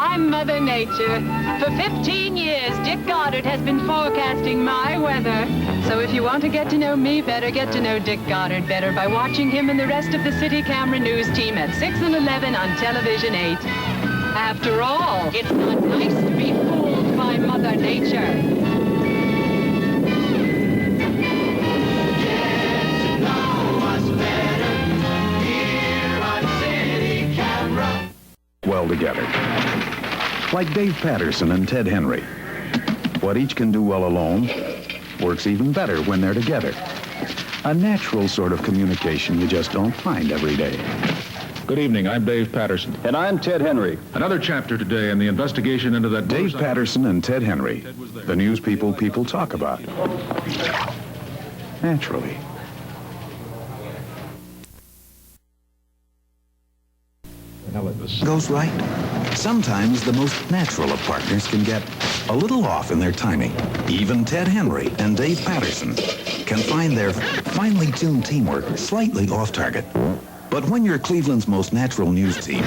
I'm Mother Nature. For 15 years, Dick Goddard has been forecasting my weather. So if you want to get to know me better, get to know Dick Goddard better by watching him and the rest of the City Camera News team at 6 and 11 on Television 8. After all, it's not nice to be fooled by Mother Nature. Well together. Like Dave Patterson and Ted Henry. What each can do well alone works even better when they're together. A natural sort of communication you just don't find every day. Good evening, I'm Dave Patterson. And I'm Ted Henry. Another chapter today in the investigation into that... Dave Patterson and Ted Henry, the news people talk about. Naturally. Goes right. Sometimes the most natural of partners can get a little off in their timing. Even Ted Henry and Dave Patterson can find their finely tuned teamwork slightly off target. But when you're Cleveland's most natural news team,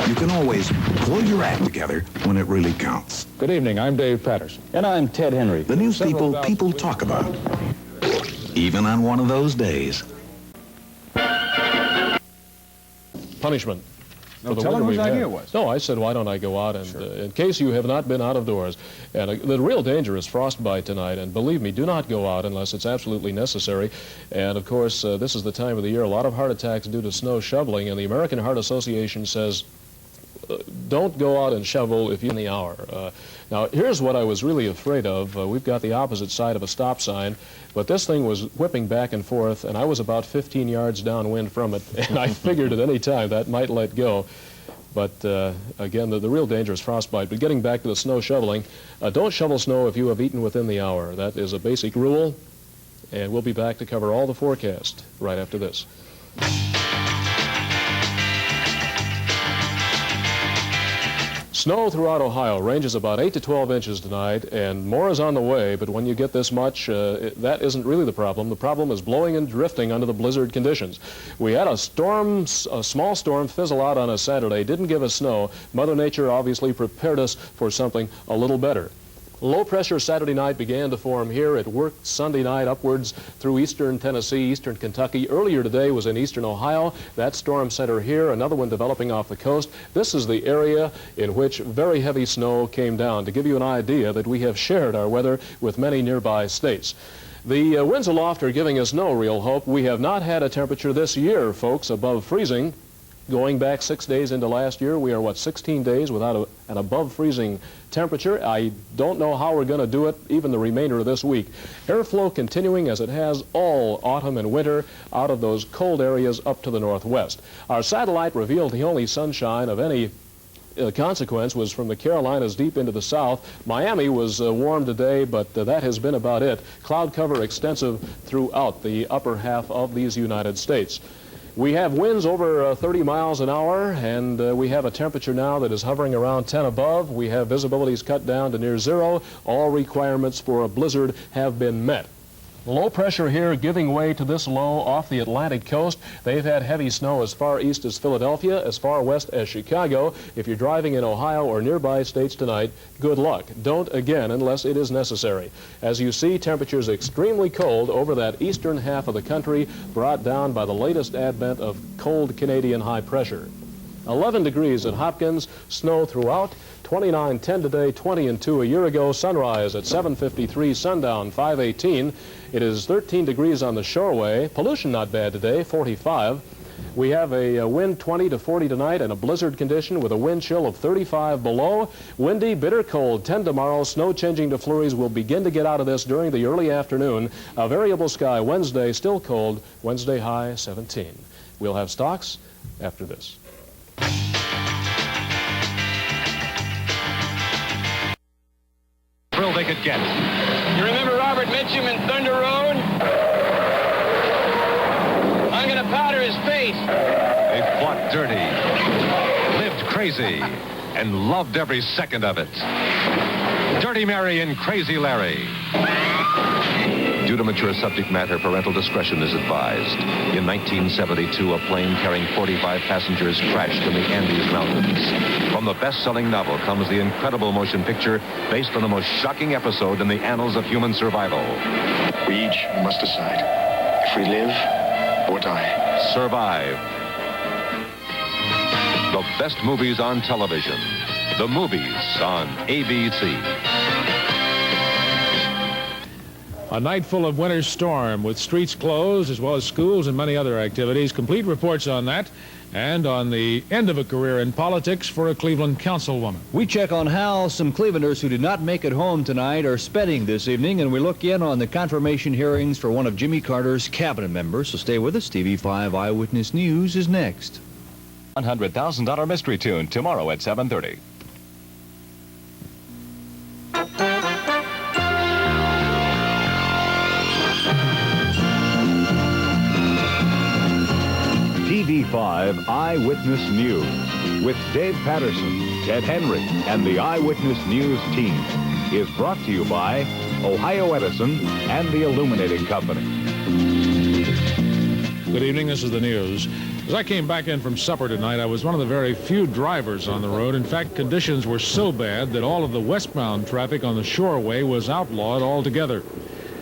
you can always pull your act together when it really counts. Good evening, I'm Dave Patterson. And I'm Ted Henry. The news people talk about. Even on one of those days. Punishment. No, tell him whose idea it was. No, I said, why don't I go out and, sure. In case you have not been out of doors, and the real danger is frostbite tonight, and believe me, do not go out unless it's absolutely necessary. And of course, this is the time of the year, a lot of heart attacks due to snow shoveling, and the American Heart Association says, don't go out and shovel if you're in the hour. Now, here's what I was really afraid of. We've got the opposite side of a stop sign, but this thing was whipping back and forth, and I was about 15 yards downwind from it, and I figured at any time that might let go. But again, the real danger is frostbite. But getting back to the snow shoveling, don't shovel snow if you have eaten within the hour. That is a basic rule, and we'll be back to cover all the forecast right after this. Snow throughout Ohio ranges about 8 to 12 inches tonight, and more is on the way, but when you get this much, that isn't really the problem. The problem is blowing and drifting under the blizzard conditions. We had a small storm fizzle out on a Saturday, didn't give us snow. Mother Nature obviously prepared us for something a little better. Low pressure Saturday night began to form here. It worked Sunday night upwards through eastern Tennessee, eastern Kentucky. Earlier today was in eastern Ohio. That storm center here, another one developing off the coast. This is the area in which very heavy snow came down, to give you an idea that we have shared our weather with many nearby states. The winds aloft are giving us no real hope. We have not had a temperature this year, folks, above freezing. Going back 6 days into last year, we are, 16 days without an above freezing temperature. I don't know how we're going to do it even the remainder of this week. Airflow continuing as it has all autumn and winter out of those cold areas up to the northwest. Our satellite revealed the only sunshine of any consequence was from the Carolinas deep into the south. Miami was warm today, but that has been about it. Cloud cover extensive throughout the upper half of these United States. We have winds over 30 miles an hour, and we have a temperature now that is hovering around 10 above. We have visibilities cut down to near zero. All requirements for a blizzard have been met. Low pressure here giving way to this low off the Atlantic coast. They've had heavy snow as far east as Philadelphia, as far west as Chicago. If you're driving in Ohio or nearby states tonight, good luck. Don't again unless it is necessary. As you see, temperatures extremely cold over that eastern half of the country, brought down by the latest advent of cold Canadian high pressure. 11 degrees at Hopkins, snow throughout. 29-10 today, 20-2 a year ago. Sunrise at 7:53, sundown 5:18. It is 13 degrees on the shoreway. Pollution not bad today, 45. We have a wind 20 to 40 tonight and a blizzard condition with a wind chill of 35 below. Windy, bitter cold, 10 tomorrow. Snow changing to flurries. Will begin to get out of this during the early afternoon. A variable sky Wednesday, still cold. Wednesday high 17. We'll have stocks after this. Thrill they could get. You remember Robert Mitchum in Thunder Road? I'm gonna powder his face. They fought dirty, lived crazy, and loved every second of it. Dirty Mary and Crazy Larry. Due to mature subject matter, parental discretion is advised. In 1972, a plane carrying 45 passengers crashed in the Andes Mountains. From the best-selling novel comes the incredible motion picture based on the most shocking episode in the annals of human survival. We each must decide if we live or die. Survive. The best movies on television. The movies on ABC. A night full of winter storm with streets closed as well as schools and many other activities. Complete reports on that and on the end of a career in politics for a Cleveland councilwoman. We check on how some Clevelanders who did not make it home tonight are spending this evening, and we look in on the confirmation hearings for one of Jimmy Carter's cabinet members. So stay with us. TV5 Eyewitness News is next. $100,000 mystery tune tomorrow at 7:30. TV5 Eyewitness News with Dave Patterson, Ted Henry, and the Eyewitness News team is brought to you by Ohio Edison and the Illuminating Company. Good evening, this is the news. As I came back in from supper tonight, I was one of the very few drivers on the road. In fact, conditions were so bad that all of the westbound traffic on the shoreway was outlawed altogether.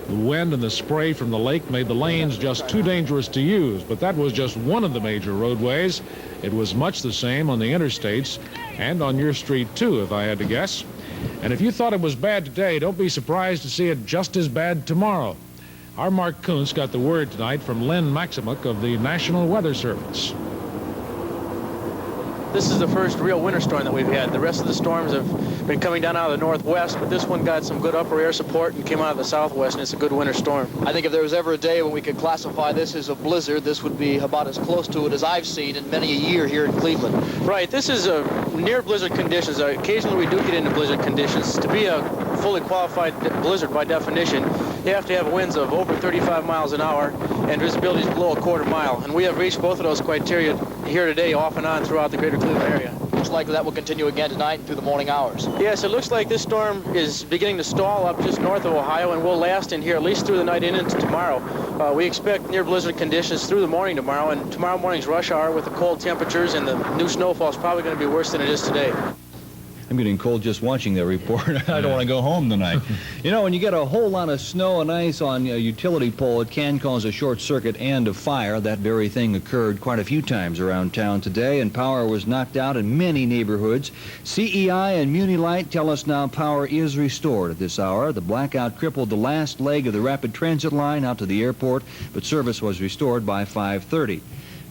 The wind and the spray from the lake made the lanes just too dangerous to use, but that was just one of the major roadways. It was much the same on the interstates and on your street, too, if I had to guess. And if you thought it was bad today, don't be surprised to see it just as bad tomorrow. Our Mark Kuntz got the word tonight from Len Maximuk of the National Weather Service. This is the first real winter storm that we've had. The rest of the storms have been coming down out of the northwest, but this one got some good upper air support and came out of the southwest, and it's a good winter storm. I think if there was ever a day when we could classify this as a blizzard, this would be about as close to it as I've seen in many a year here in Cleveland. Right, this is near blizzard conditions. Occasionally we do get into blizzard conditions. To be a fully qualified blizzard by definition, you have to have winds of over 35 miles an hour and visibility is below a quarter mile. And we have reached both of those criteria here today off and on throughout the greater Cleveland area. Looks like that will continue again tonight and through the morning hours. Yes, it looks like this storm is beginning to stall up just north of Ohio and will last in here at least through the night and into tomorrow. We expect near blizzard conditions through the morning tomorrow, and tomorrow morning's rush hour with the cold temperatures and the new snowfall is probably going to be worse than it is today. I'm getting cold just watching that report. I don't want to go home tonight. You know, when you get a whole lot of snow and ice on a utility pole, it can cause a short circuit and a fire. That very thing occurred quite a few times around town today, and power was knocked out in many neighborhoods. CEI and Muni Light tell us now power is restored at this hour. The blackout crippled the last leg of the rapid transit line out to the airport, but service was restored by 5:30.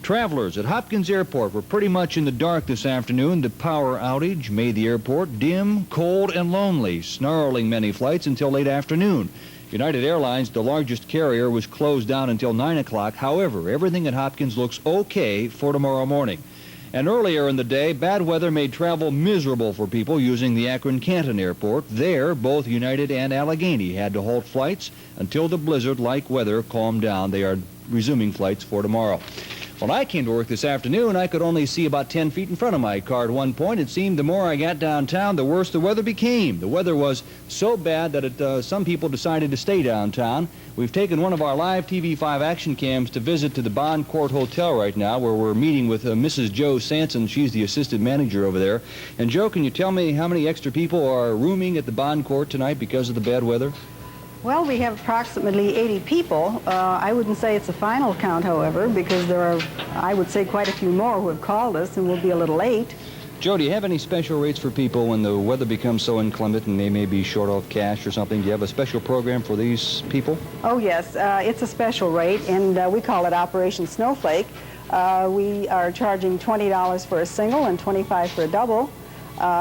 Travelers at Hopkins Airport were pretty much in the dark this afternoon. The power outage made the airport dim, cold, and lonely, snarling many flights until late afternoon. United Airlines, the largest carrier, was closed down until 9 o'clock. However, everything at Hopkins looks okay for tomorrow morning. And earlier in the day, bad weather made travel miserable for people using the Akron-Canton Airport. There, both United and Allegheny had to halt flights until the blizzard-like weather calmed down. They are resuming flights for tomorrow. When I came to work this afternoon, I could only see about 10 feet in front of my car at one point. It seemed the more I got downtown, the worse the weather became. The weather was so bad that some people decided to stay downtown. We've taken one of our live TV5 action cams to visit to the Bond Court Hotel right now, where we're meeting with Mrs. Jo Sanson. She's the assistant manager over there. And Jo, can you tell me how many extra people are rooming at the Bond Court tonight because of the bad weather? Well, we have approximately 80 people. I wouldn't say it's a final count, however, because there are, I would say, quite a few more who have called us and will be a little late. Joe, do you have any special rates for people when the weather becomes so inclement and they may be short of cash or something? Do you have a special program for these people? Oh, yes. It's a special rate, and we call it Operation Snowflake. We are charging $20 for a single and $25 for a double,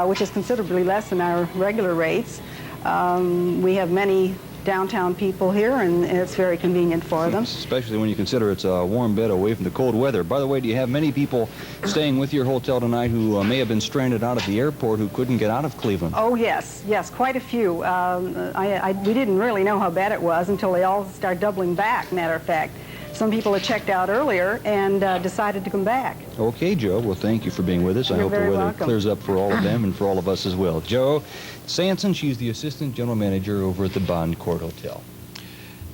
which is considerably less than our regular rates. We have many downtown people here, and it's very convenient for them. Especially when you consider it's a warm bed away from the cold weather. By the way, do you have many people staying with your hotel tonight who may have been stranded out at the airport who couldn't get out of Cleveland? Oh, yes, quite a few. We didn't really know how bad it was until they all started doubling back, matter of fact. Some people had checked out earlier and decided to come back. Okay, Joe. Well, thank you for being with us. I hope the weather clears up for all of them and for all of us as well. Joe Sanson, she's the assistant general manager over at the Bond Court Hotel.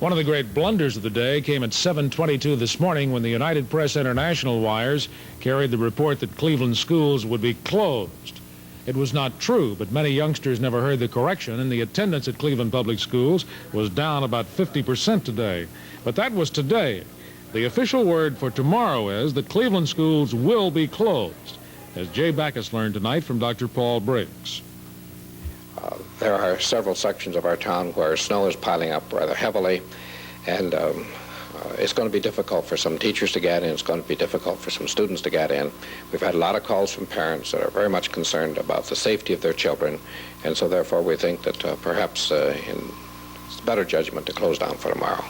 One of the great blunders of the day came at 7:22 this morning when the United Press International wires carried the report that Cleveland schools would be closed. It was not true, but many youngsters never heard the correction, and the attendance at Cleveland Public Schools was down about 50% today. But that was today. The official word for tomorrow is that Cleveland schools will be closed, as Jay Backus learned tonight from Dr. Paul Briggs. There are several sections of our town where snow is piling up rather heavily, and it's going to be difficult for some teachers to get in. It's going to be difficult for some students to get in. We've had a lot of calls from parents that are very much concerned about the safety of their children, and so therefore we think that perhaps it's better judgment to close down for tomorrow.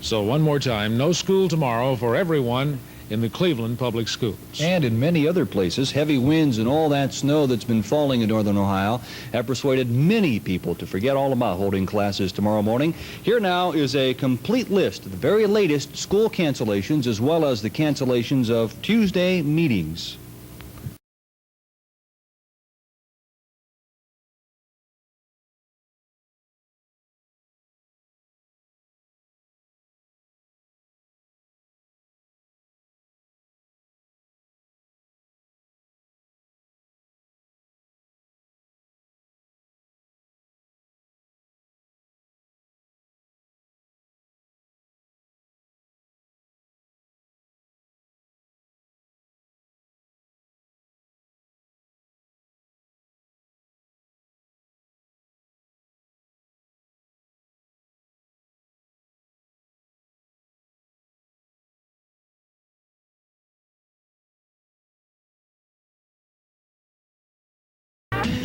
So one more time, no school tomorrow for everyone in the Cleveland Public Schools. And in many other places, heavy winds and all that snow that's been falling in northern Ohio have persuaded many people to forget all about holding classes tomorrow morning. Here now is a complete list of the very latest school cancellations as well as the cancellations of Tuesday meetings.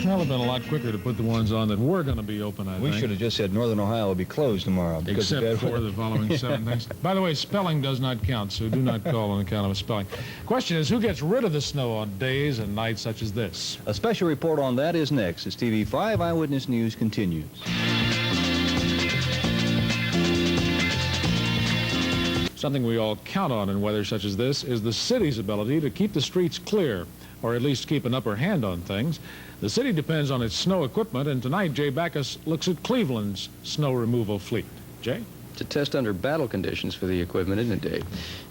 Well, it'd been a lot quicker to put the ones on that were going to be open, I think. We should have just said northern Ohio will be closed tomorrow. Except for the following 7 things. By the way, spelling does not count, so do not call on account of a spelling. Question is, who gets rid of the snow on days and nights such as this? A special report on that is next as TV5 Eyewitness News continues. Something we all count on in weather such as this is the city's ability to keep the streets clear, or at least keep an upper hand on things. The city depends on its snow equipment, and tonight Jay Backus looks at Cleveland's snow removal fleet. Jay? It's a test under battle conditions for the equipment, isn't it, Dave?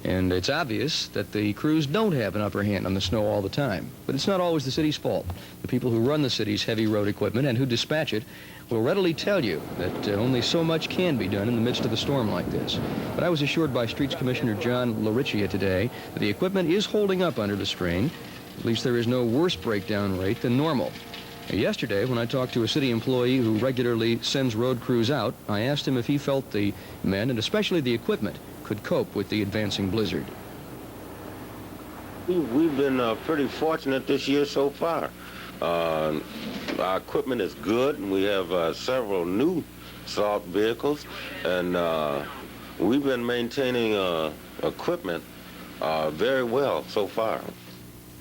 And it's obvious that the crews don't have an upper hand on the snow all the time. But it's not always the city's fault. The people who run the city's heavy road equipment and who dispatch it will readily tell you that only so much can be done in the midst of a storm like this. But I was assured by Streets Commissioner John Laricchia today that the equipment is holding up under the strain. At least there is no worse breakdown rate than normal. Yesterday, when I talked to a city employee who regularly sends road crews out, I asked him if he felt the men, and especially the equipment, could cope with the advancing blizzard. We've been pretty fortunate this year so far. Our equipment is good, and we have several new salt vehicles, and we've been maintaining equipment very well so far.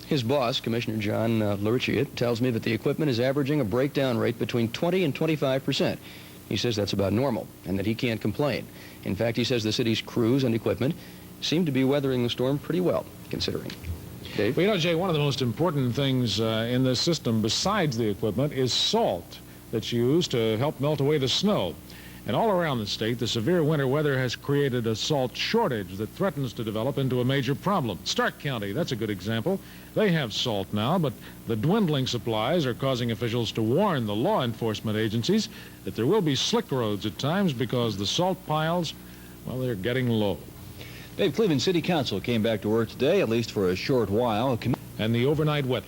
His boss, Commissioner John Laricchia, tells me that the equipment is averaging a breakdown rate between 20 and 25%. He says that's about normal and that he can't complain. In fact, he says the city's crews and equipment seem to be weathering the storm pretty well, considering. Dave? Well, you know, Jay, one of the most important things in this system besides the equipment is salt that's used to help melt away the snow. And all around the state, the severe winter weather has created a salt shortage that threatens to develop into a major problem. Stark County, that's a good example. They have salt now, but the dwindling supplies are causing officials to warn the law enforcement agencies that there will be slick roads at times because the salt piles, well, they're getting low. Dave, Cleveland City Council came back to work today, at least for a short while. And the overnight weather.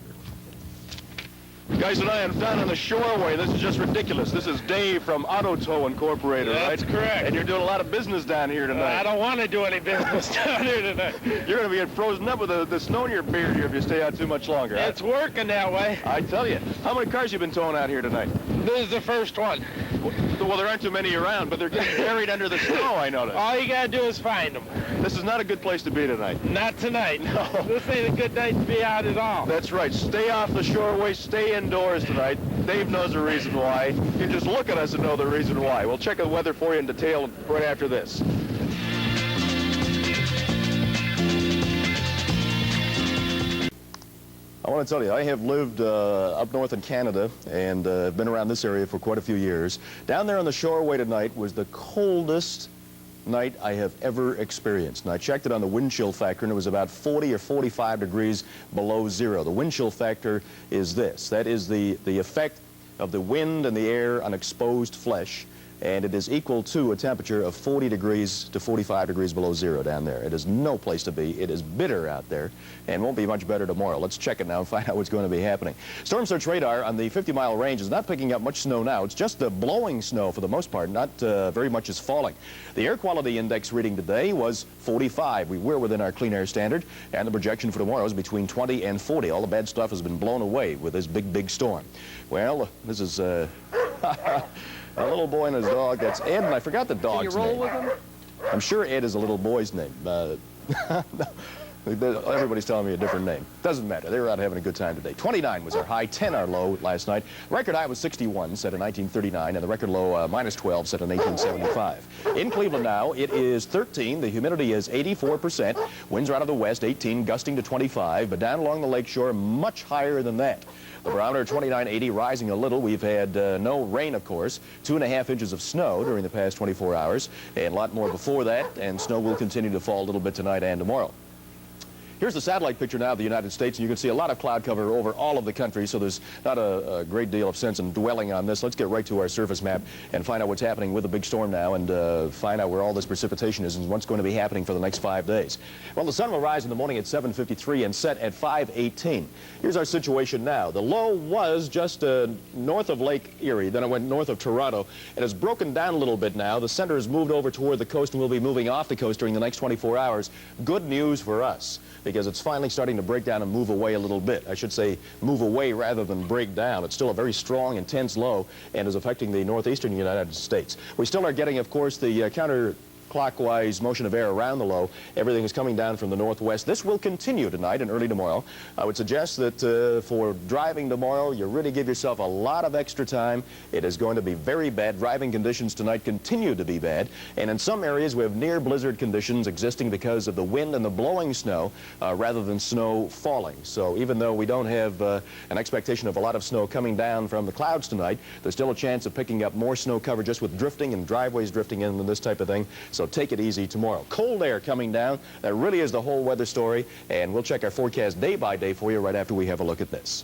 Guys and I am down on the Shoreway. This is just ridiculous. This is Dave from Auto Tow Incorporated, right? That's correct. And you're doing a lot of business down here tonight. I don't want to do any business down here tonight. You're going to be frozen up with the snow in your beard here if you stay out too much longer. It's working that way. I tell you. How many cars you been towing out here tonight? This is the first one. Well, there aren't too many around, but they're getting buried under the snow, I noticed. All you got to do is find them. This is not a good place to be tonight. Not tonight. No. This ain't a good night to be out at all. That's right. Stay off the Shoreway. Stay indoors tonight. Dave knows the reason why. You just look at us and know the reason why. We'll check the weather for you in detail right after this. I want to tell you, I have lived up north in Canada and been around this area for quite a few years. Down there on the Shoreway tonight was the coldest night I have ever experienced. And I checked it on the wind chill factor, and it was about 40 or 45 degrees below zero. The wind chill factor is this. That is the effect of the wind and the air on exposed flesh, and it is equal to a temperature of 40 degrees to 45 degrees below zero down there. It is no place to be. It is bitter out there and won't be much better tomorrow. Let's check it now and find out what's going to be happening. Storm Surge radar on the 50-mile range is not picking up much snow now. It's just the blowing snow for the most part. Not very much is falling. The air quality index reading today was 45. We were within our clean air standard, and the projection for tomorrow is between 20 and 40. All the bad stuff has been blown away with this big storm. Well, this is a little boy and his dog. That's Ed, and I forgot the dog's name. Can you roll with him? I'm sure Ed is a little boy's name. Everybody's telling me a different name. Doesn't matter. They were out having a good time today. 29 was our high, 10 our low last night. The record high was 61, set in 1939, and the record low minus 12, set in 1875. In Cleveland now, it is 13. The humidity is 84%. Winds are out of the west, 18, gusting to 25, but down along the lakeshore, much higher than that. The barometer 2980, rising a little. We've had no rain, of course, 2.5 inches of snow during the past 24 hours, and a lot more before that, and snow will continue to fall a little bit tonight and tomorrow. Here's the satellite picture now of the United States, and you can see a lot of cloud cover over all of the country, so there's not a great deal of sense in dwelling on this. Let's get right to our surface map and find out what's happening with the big storm now, and find out where all this precipitation is and what's going to be happening for the next 5 days. Well, the sun will rise in the morning at 7:53 and set at 5:18. Here's our situation now. The low was just north of Lake Erie, then it went north of Toronto, and it's broken down a little bit now. The center has moved over toward the coast and will be moving off the coast during the next 24 hours. Good news for us, because it's finally starting to break down and move away a little bit. I should say move away rather than break down. It's still a very strong, intense low and is affecting the northeastern United States. We still are getting, of course, the counterclockwise motion of air around the low. Everything is coming down from the northwest. This will continue tonight and early tomorrow. I would suggest that for driving tomorrow, you really give yourself a lot of extra time. It is going to be very bad. Driving conditions tonight continue to be bad, and in some areas we have near blizzard conditions existing because of the wind and the blowing snow rather than snow falling. So even though we don't have an expectation of a lot of snow coming down from the clouds tonight, there's still a chance of picking up more snow cover just with drifting and driveways drifting in and this type of thing. So take it easy tomorrow. Cold air coming down. That really is the whole weather story, and we'll check our forecast day by day for you right after we have a look at this.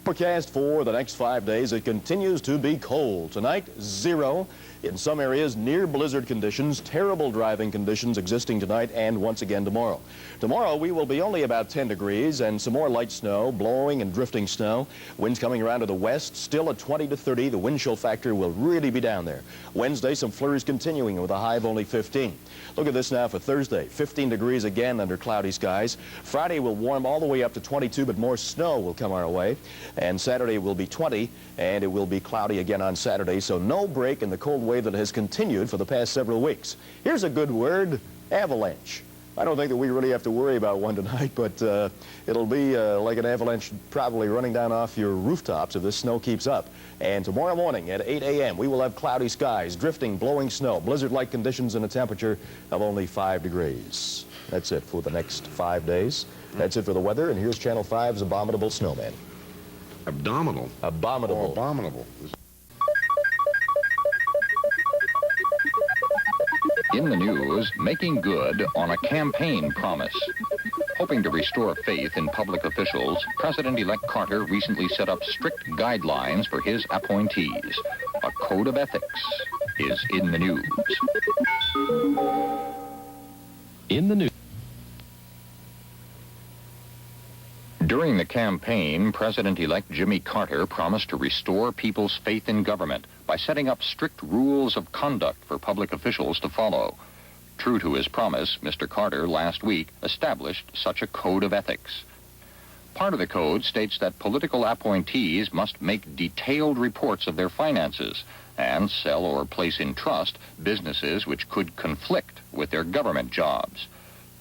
Forecast for the next 5 days, it continues to be cold. Tonight, 0. In some areas, near blizzard conditions, terrible driving conditions existing tonight and once again tomorrow. Tomorrow, we will be only about 10 degrees and some more light snow, blowing and drifting snow. Winds coming around to the west, still at 20 to 30. The wind chill factor will really be down there. Wednesday, some flurries continuing with a high of only 15. Look at this now for Thursday. 15 degrees again under cloudy skies. Friday will warm all the way up to 22, but more snow will come our way. And Saturday will be 20, and it will be cloudy again on Saturday, so no break in the cold wave that has continued for the past several weeks. Here's a good word, avalanche. I don't think that we really have to worry about one tonight, but it'll be like an avalanche probably running down off your rooftops if this snow keeps up. And tomorrow morning at 8 a.m., we will have cloudy skies, drifting, blowing snow, blizzard-like conditions, and a temperature of only 5 degrees. That's it for the next 5 days. That's it for the weather, and here's Channel 5's Abominable Snowman. Abdominal? Abominable. Oh, abominable. In the news, making good on a campaign promise. Hoping to restore faith in public officials, President-elect Carter recently set up strict guidelines for his appointees. A code of ethics is in the news. In the news. During the campaign, President-elect Jimmy Carter promised to restore people's faith in government by setting up strict rules of conduct for public officials to follow. True to his promise, Mr. Carter last week established such a code of ethics. Part of the code states that political appointees must make detailed reports of their finances and sell or place in trust businesses which could conflict with their government jobs.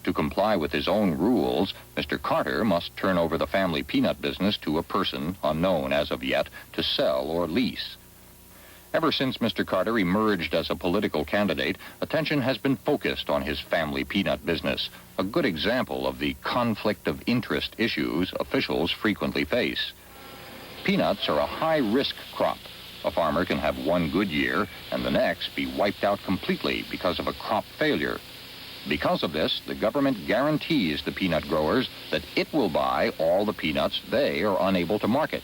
To comply with his own rules, Mr. Carter must turn over the family peanut business to a person, unknown as of yet, to sell or lease. Ever since Mr. Carter emerged as a political candidate, attention has been focused on his family peanut business, a good example of the conflict of interest issues officials frequently face. Peanuts are a high-risk crop. A farmer can have one good year and the next be wiped out completely because of a crop failure. Because of this, the government guarantees the peanut growers that it will buy all the peanuts they are unable to market.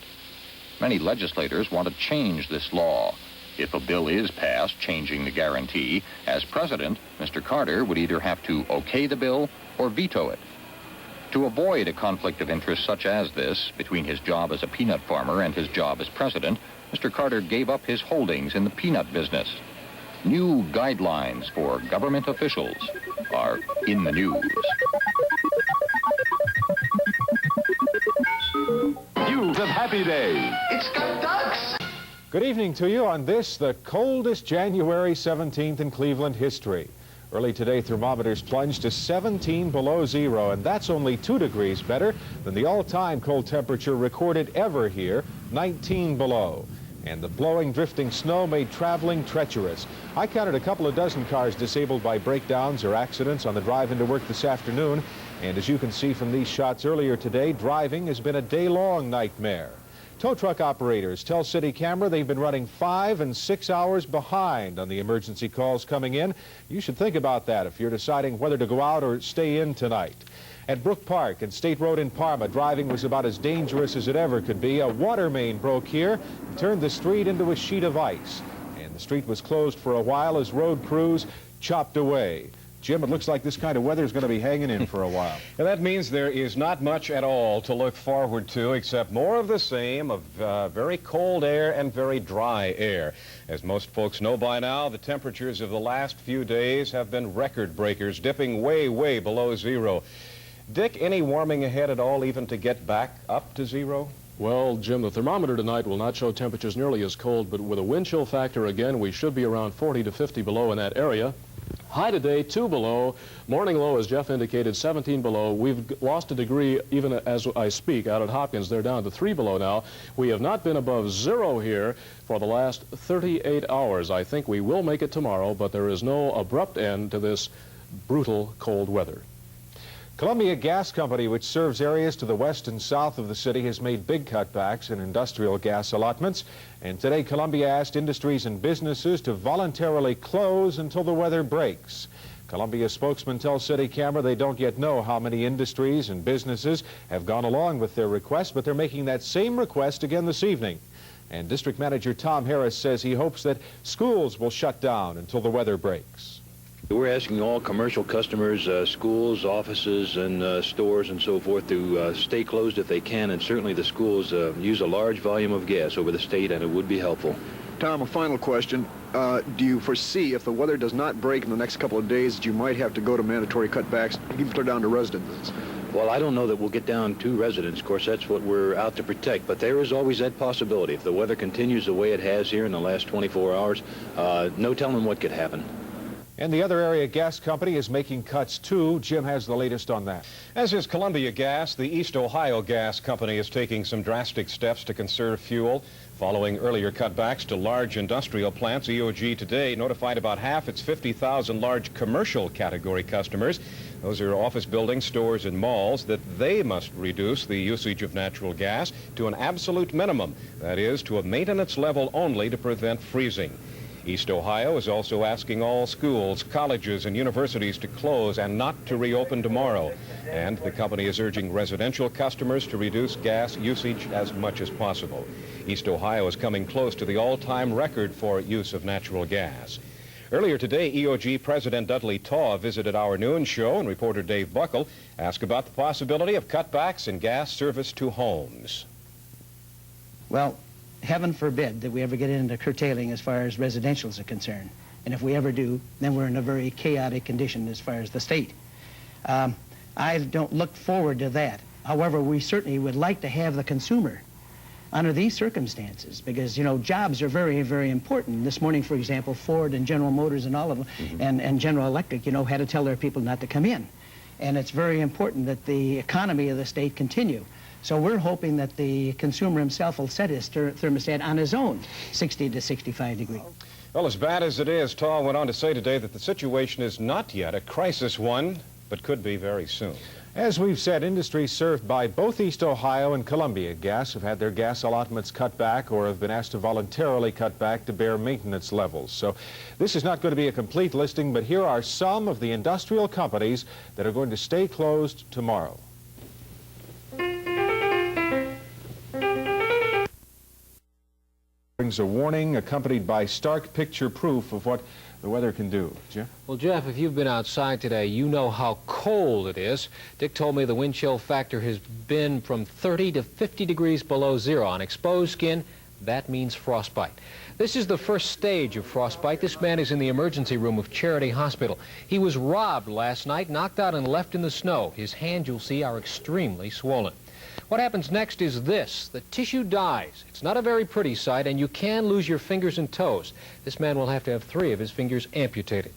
Many legislators want to change this law. If a bill is passed changing the guarantee, as president, Mr. Carter would either have to okay the bill or veto it. To avoid a conflict of interest such as this between his job as a peanut farmer and his job as president, Mr. Carter gave up his holdings in the peanut business. New guidelines for government officials are in the news. News of Happy Days. It's got ducks. Good evening to you on this, the coldest January 17th in Cleveland history. Early today, thermometers plunged to 17 below zero, and that's only 2 degrees better than the all-time cold temperature recorded ever here, 19 below. And the blowing, drifting snow made traveling treacherous. I counted a couple of dozen cars disabled by breakdowns or accidents on the drive into work this afternoon. And as you can see from these shots earlier today, driving has been a day-long nightmare. Tow truck operators tell City Camera they've been running 5 and 6 hours behind on the emergency calls coming in. You should think about that if you're deciding whether to go out or stay in tonight. At Brook Park and State Road in Parma, driving was about as dangerous as it ever could be. A water main broke here and turned the street into a sheet of ice. And the street was closed for a while as road crews chopped away. Jim, it looks like this kind of weather is going to be hanging in for a while. And that means there is not much at all to look forward to except more of the same of very cold air and very dry air. As most folks know by now, the temperatures of the last few days have been record breakers, dipping way, way below zero. Dick, any warming ahead at all, even to get back up to zero? Well, Jim, the thermometer tonight will not show temperatures nearly as cold, but with a wind chill factor again, we should be around 40 to 50 below in that area. High today, 2 below. Morning low, as Jeff indicated, 17 below. We've lost a degree even as I speak out at Hopkins. They're down to 3 below now. We have not been above zero here for the last 38 hours. I think we will make it tomorrow, but there is no abrupt end to this brutal cold weather. Columbia Gas Company, which serves areas to the west and south of the city, has made big cutbacks in industrial gas allotments. And today, Columbia asked industries and businesses to voluntarily close until the weather breaks. Columbia spokesman tells City Camera they don't yet know how many industries and businesses have gone along with their request, but they're making that same request again this evening. And District Manager Tom Harris says he hopes that schools will shut down until the weather breaks. We're asking all commercial customers, schools, offices, and stores and so forth to stay closed if they can, and certainly the schools use a large volume of gas over the state, and it would be helpful. Tom, a final question. Do you foresee, if the weather does not break in the next couple of days, that you might have to go to mandatory cutbacks, even clear down to residences? Well, I don't know that we'll get down to residents. Of course, that's what we're out to protect, but there is always that possibility. If the weather continues the way it has here in the last 24 hours, no telling what could happen. And the other area gas company is making cuts too. Jim has the latest on that. As is Columbia Gas, the East Ohio Gas Company is taking some drastic steps to conserve fuel. Following earlier cutbacks to large industrial plants, EOG today notified about half its 50,000 large commercial category customers. Those are office buildings, stores, and malls, that they must reduce the usage of natural gas to an absolute minimum. That is, to a maintenance level only to prevent freezing. East Ohio is also asking all schools, colleges, and universities to close and not to reopen tomorrow. And the company is urging residential customers to reduce gas usage as much as possible. East Ohio is coming close to the all-time record for use of natural gas. Earlier today, EOG President Dudley Taw visited our noon show, and reporter Dave Buckle asked about the possibility of cutbacks in gas service to homes. Well, heaven forbid that we ever get into curtailing as far as residentials are concerned. And if we ever do, then we're in a very chaotic condition as far as the state. I don't look forward to that. However, we certainly would like to have the consumer under these circumstances, because, you know, jobs are very, very important. This morning, for example, Ford and General Motors and all of them, and General Electric, you know, had to tell their people not to come in. And it's very important that the economy of the state continue. So we're hoping that the consumer himself will set his thermostat on his own, 60 to 65 degrees. Well, as bad as it is, Taw went on to say today that the situation is not yet a crisis one, but could be very soon. As we've said, industries served by both East Ohio and Columbia Gas have had their gas allotments cut back or have been asked to voluntarily cut back to bear maintenance levels. So this is not going to be a complete listing, but here are some of the industrial companies that are going to stay closed tomorrow. Brings a warning accompanied by stark picture proof of what the weather can do. Jeff? Well, Jeff, if you've been outside today, you know how cold it is. Dick told me the wind chill factor has been from 30 to 50 degrees below zero. On exposed skin, that means frostbite. This is the first stage of frostbite. This man is in the emergency room of Charity Hospital. He was robbed last night, knocked out and left in the snow. His hands, you'll see, are extremely swollen. What happens next is this. The tissue dies. It's not a very pretty sight, and you can lose your fingers and toes. This man will have to have 3 of his fingers amputated.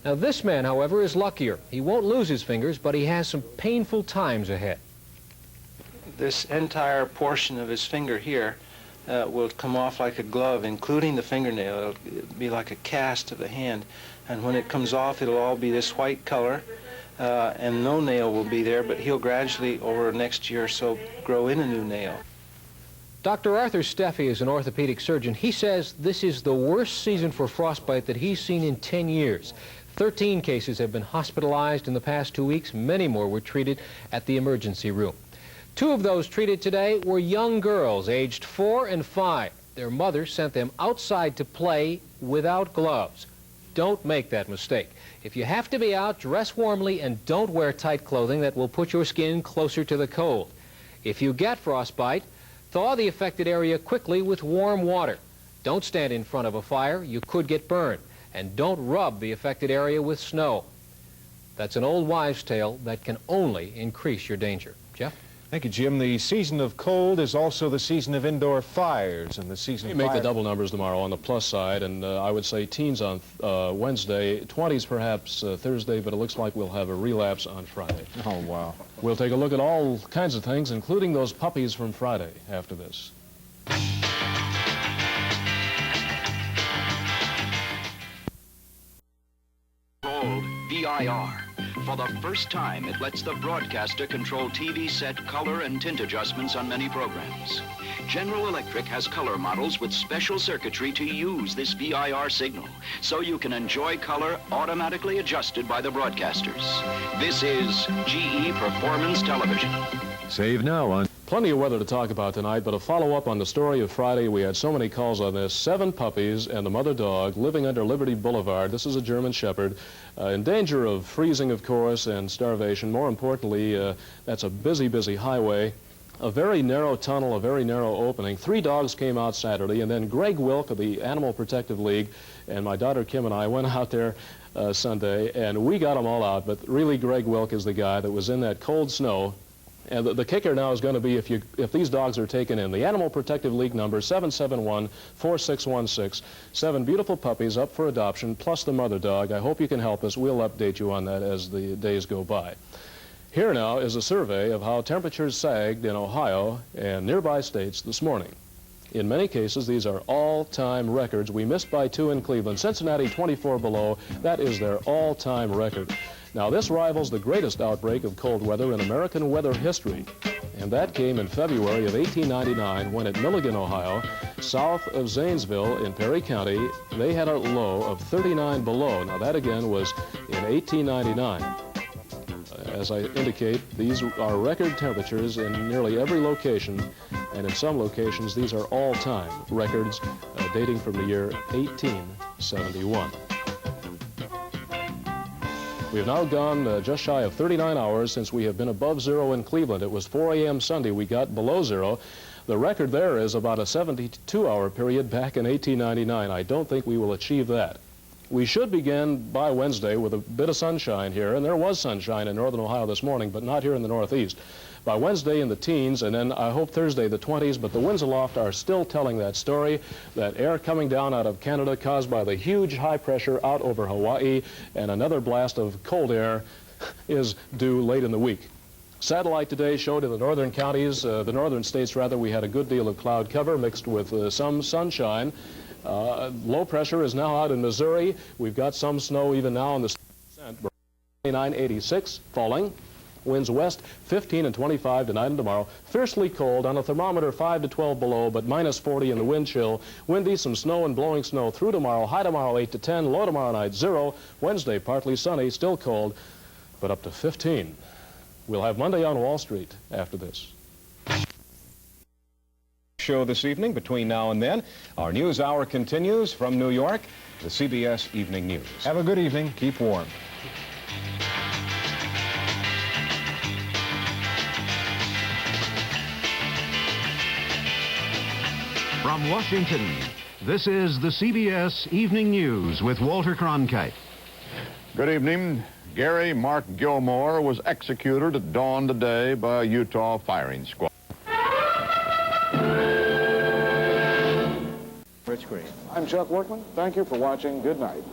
Now, this man, however, is luckier. He won't lose his fingers, but he has some painful times ahead. This entire portion of his finger here will come off like a glove, including the fingernail. It'll be like a cast of the hand. And when it comes off, it'll all be this white color. And no nail will be there, but he'll gradually, over the next year or so, grow in a new nail. Dr. Arthur Steffi is an orthopedic surgeon. He says this is the worst season for frostbite that he's seen in 10 years. 13 cases have been hospitalized in the past 2 weeks. Many more were treated at the emergency room. 2 of those treated today were young girls, aged 4 and 5. Their mother sent them outside to play without gloves. Don't make that mistake. If you have to be out, dress warmly and don't wear tight clothing that will put your skin closer to the cold. If you get frostbite, thaw the affected area quickly with warm water. Don't stand in front of a fire. You could get burned. And don't rub the affected area with snow. That's an old wives' tale that can only increase your danger. Jeff? Thank you, Jim. The season of cold is also the season of indoor fires, and the season You of make fire... the double numbers tomorrow on the plus side, and I would say teens on Wednesday, 20s perhaps Thursday, but it looks like we'll have a relapse on Friday. Oh, wow. We'll take a look at all kinds of things, including those puppies from Friday after this. Called VIR. For the first time, it lets the broadcaster control TV set color and tint adjustments on many programs. General Electric has color models with special circuitry to use this VIR signal, so you can enjoy color automatically adjusted by the broadcasters. This is GE Performance Television. Save now on... Plenty of weather to talk about tonight, but a follow-up on the story of Friday. We had so many calls on this. 7 puppies and the mother dog living under Liberty Boulevard. This is a German Shepherd, in danger of freezing, of course, and starvation. More importantly, that's a busy, busy highway. A very narrow tunnel, a very narrow opening. 3 dogs came out Saturday, and then Greg Wilk of the Animal Protective League and my daughter Kim and I went out there Sunday, and we got them all out. But really, Greg Wilk is the guy that was in that cold snow. And the kicker now is going to be if these dogs are taken in. The Animal Protective League number 771-4616. 7 beautiful puppies up for adoption, plus the mother dog. I hope you can help us. We'll update you on that as the days go by. Here now is a survey of how temperatures sagged in Ohio and nearby states this morning. In many cases, these are all-time records. We missed by 2 in Cleveland. Cincinnati, 24 below. That is their all-time record. Now, this rivals the greatest outbreak of cold weather in American weather history, and that came in February of 1899 when at Milligan, Ohio, south of Zanesville in Perry County, they had a low of 39 below. Now, that again was in 1899. As I indicate, these are record temperatures in nearly every location, and in some locations, these are all-time records dating from the year 1871. We have now gone just shy of 39 hours since we have been above zero in Cleveland. It was 4 a.m. Sunday we got below zero. The record there is about a 72-hour period back in 1899. I don't think we will achieve that. We should begin by Wednesday with a bit of sunshine here, and there was sunshine in northern Ohio this morning, but not here in the Northeast. By Wednesday in the teens, and then I hope Thursday the 20s, but the winds aloft are still telling that story, that air coming down out of Canada caused by the huge high pressure out over Hawaii, and another blast of cold air is due late in the week. Satellite today showed in the northern counties, the northern states rather, we had a good deal of cloud cover mixed with some sunshine. Low pressure is now out in Missouri. We've got some snow even now in the 2986 falling. Winds west 15 and 25 tonight and tomorrow. Fiercely cold on a thermometer 5 to 12 below, but minus 40 in the wind chill. Windy, some snow and blowing snow through tomorrow. High tomorrow 8 to 10, low tomorrow night 0. Wednesday partly sunny, still cold, but up to 15. We'll have Monday on Wall Street after this. Show this evening. Between now and then, our news hour continues from New York, the CBS Evening News. Have a good evening. Keep warm. From Washington, this is the CBS Evening News with Walter Cronkite. Good evening. Gary Mark Gilmore was executed at dawn today by a Utah firing squad. Rich Green. I'm Chuck Workman. Thank you for watching. Good night.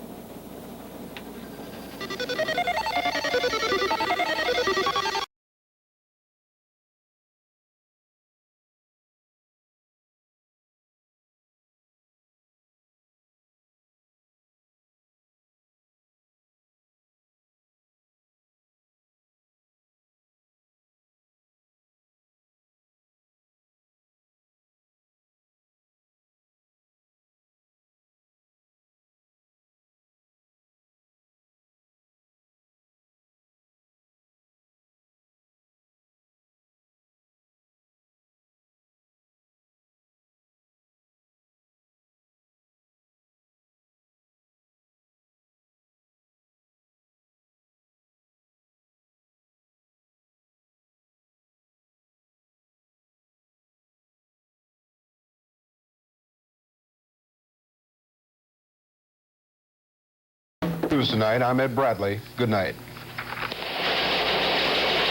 News tonight. I'm Ed Bradley. Good night.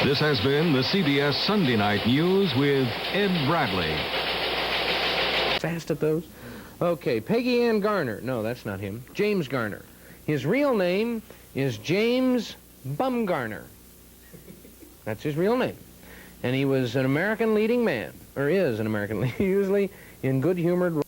This has been the CBS Sunday Night News with Ed Bradley. Fast at those? Okay, Peggy Ann Garner. No, that's not him. James Garner. His real name is James Bumgarner. That's his real name. And he was an American leading man, or is an American leading, usually in good-humored